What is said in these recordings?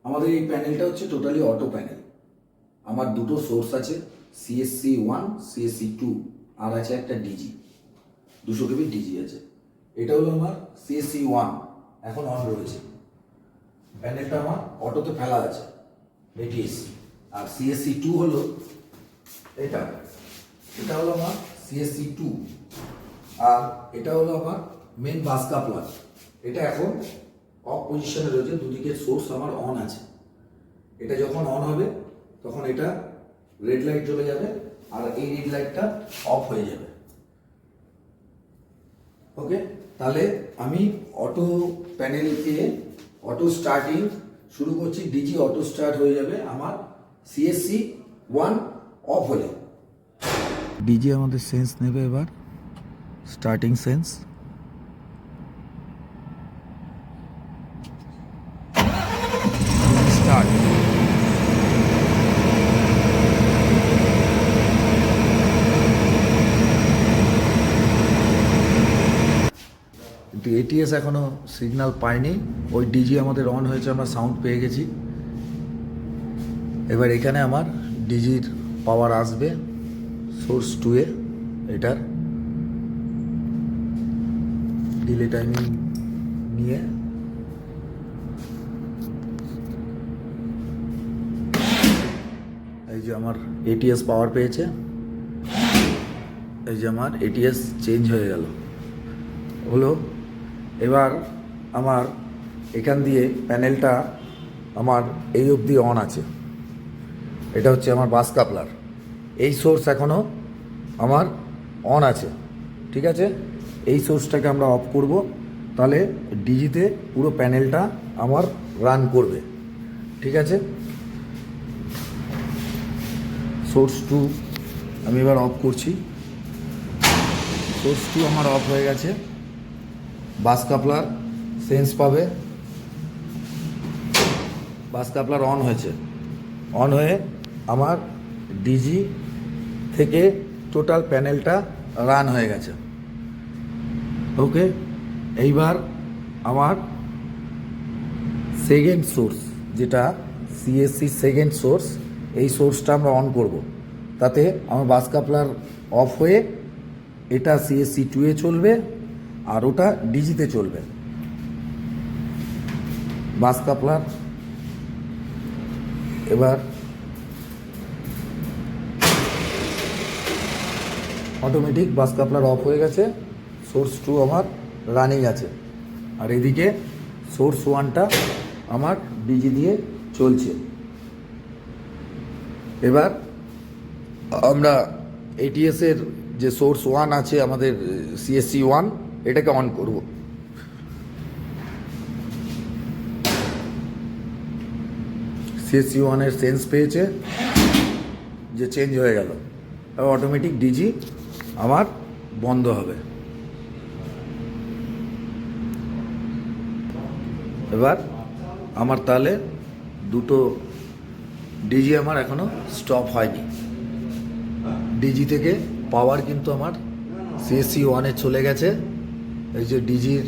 আমাদের এই প্যানেলটা হচ্ছে টোটালি অটো প্যানেল। আমার দুটো সোর্স আছে, CSC1 CSC2, আর আছে একটা ডিজি, 200 কেবি ডিজি আছে। এটা হলো আমার CSC1, এখন অন রয়েছে। প্যানেলটা আমার অটোতে ফেলা আছে ATS। আর CSC2 হলো এটা, এটা হলো আমার CSC2, আর এটা হলো আমার মেন বাস কাপলার। এটা এখন অফ পজিশনে রয়েছে, দুদিকের সোর্স আমার অন আছে। এটা যখন অন হবে তখন এটা রেড লাইট জ্বলে যাবে আর এই রেড লাইটটা অফ হয়ে যাবে। ওকে, তাহলে আমি অটো প্যানেলকে অটো স্টার্টিং শুরু করছি। ডিজি অটো স্টার্ট হয়ে যাবে আমার CSC1 অফ হলে। ডিজি আমাদের সেন্স নেবে এবার, স্টার্টিং সেন্স। স্টার্ট। কিন্তু ATS এখনো সিগন্যাল পায়নি। ওই ডিজি আমাদের অন হয়েছে, আমরা সাউন্ড পেয়ে গেছি। এবার এখানে আমার ডিজির পাওয়ার আসবে সোর্স 2 এ। এটার ডিলে টাইমিং নিয়ে এই যে আমার ATS পাওয়ার পেয়েছে, এই যে আমার ATS চেঞ্জ হয়ে গেল হলো। এবার আমার এখান দিয়ে প্যানেলটা আমার এই অবধি অন আছে। এটা হচ্ছে আমার বাস কাপলার। এই সোর্স এখনও আমার অন আছে, ঠিক আছে। এই সোর্সটাকে আমরা অফ করব, তাহলে ডিজিতে পুরো প্যানেলটা আমার রান করবে, ঠিক আছে। সোর্স 2 আমি এবার অফ করছি। সোর্স 2 আমার অফ হয়ে গেছে। বাস কাপলার সেন্স পাবে, বাস কাপলার অন হয়েছে। অন হয়ে আমার ডিজি থেকে টোটাল প্যানেলটা রান হয়ে গেছে। ওকে, এইবার আমার সেকেন্ড সোর্স, যেটা CSC সেকেন্ড সোর্স, এই সোর্সটা আমরা অন করব। তাতে আমার বাস কাপলার অফ হয়ে এটা CSC2 এ চলবে আর ওটা ডিজিতে চলবে। বাস কাপলার এবার অটোমেটিক বাস কাপলার অফ হয়ে গেছে। সোর্স 2 আমার রানিং আছে, আর এদিকে সোর্স 1টা আমার ডিজি দিয়ে চলছে। এবার আমরা ATS এর যে সোর্স 1 আছে আমাদের CSC1, এটাকে অন করব। CSC1 এর সেন্স পেয়েছে যে চেঞ্জ হয়ে গেল, এবার অটোমেটিক ডিজি আমার বন্ধ হবে। এবার আমার তাহলে দুটো ডিজি আমার এখনো স্টপ হয়নি। ডিজি থেকে পাওয়ার কিন্তু আমার CSC1 এ চলে গেছে। এই যে ডিজির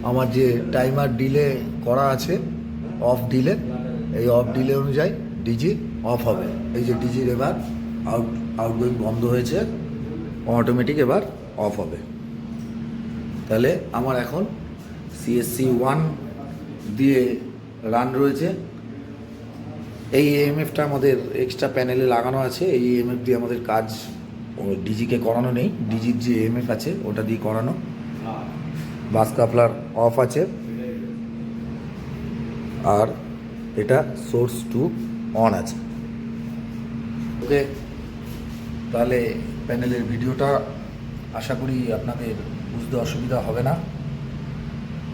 আমার যে টাইমার ডিলে করা আছে, অফ ডিলে, এই অফ ডিলে অনুযায়ী ডিজি অফ হবে। এই যে ডিজির এবার আউটগোয়িং বন্ধ হয়েছে, অটোমেটিক এবার অফ হবে। তাহলে আমার এখন CSC1 দিয়ে রান রয়েছে। এই EMF-টা আমাদের এক্সট্রা প্যানেলে লাগানো আছে। এই EMF দিয়ে আমাদের কাজ ডিজিকে করানো নেই, ডিজির যে EMF আছে ওটা দিয়ে করানো। বাস কাপলার অফ আছে, আর এটা সোর্স 2 অন আছে। ওকে, তাহলে প্যানেলের ভিডিওটা আশা করি আপনাদের বুঝতে অসুবিধা হবে না।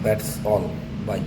That's all, by.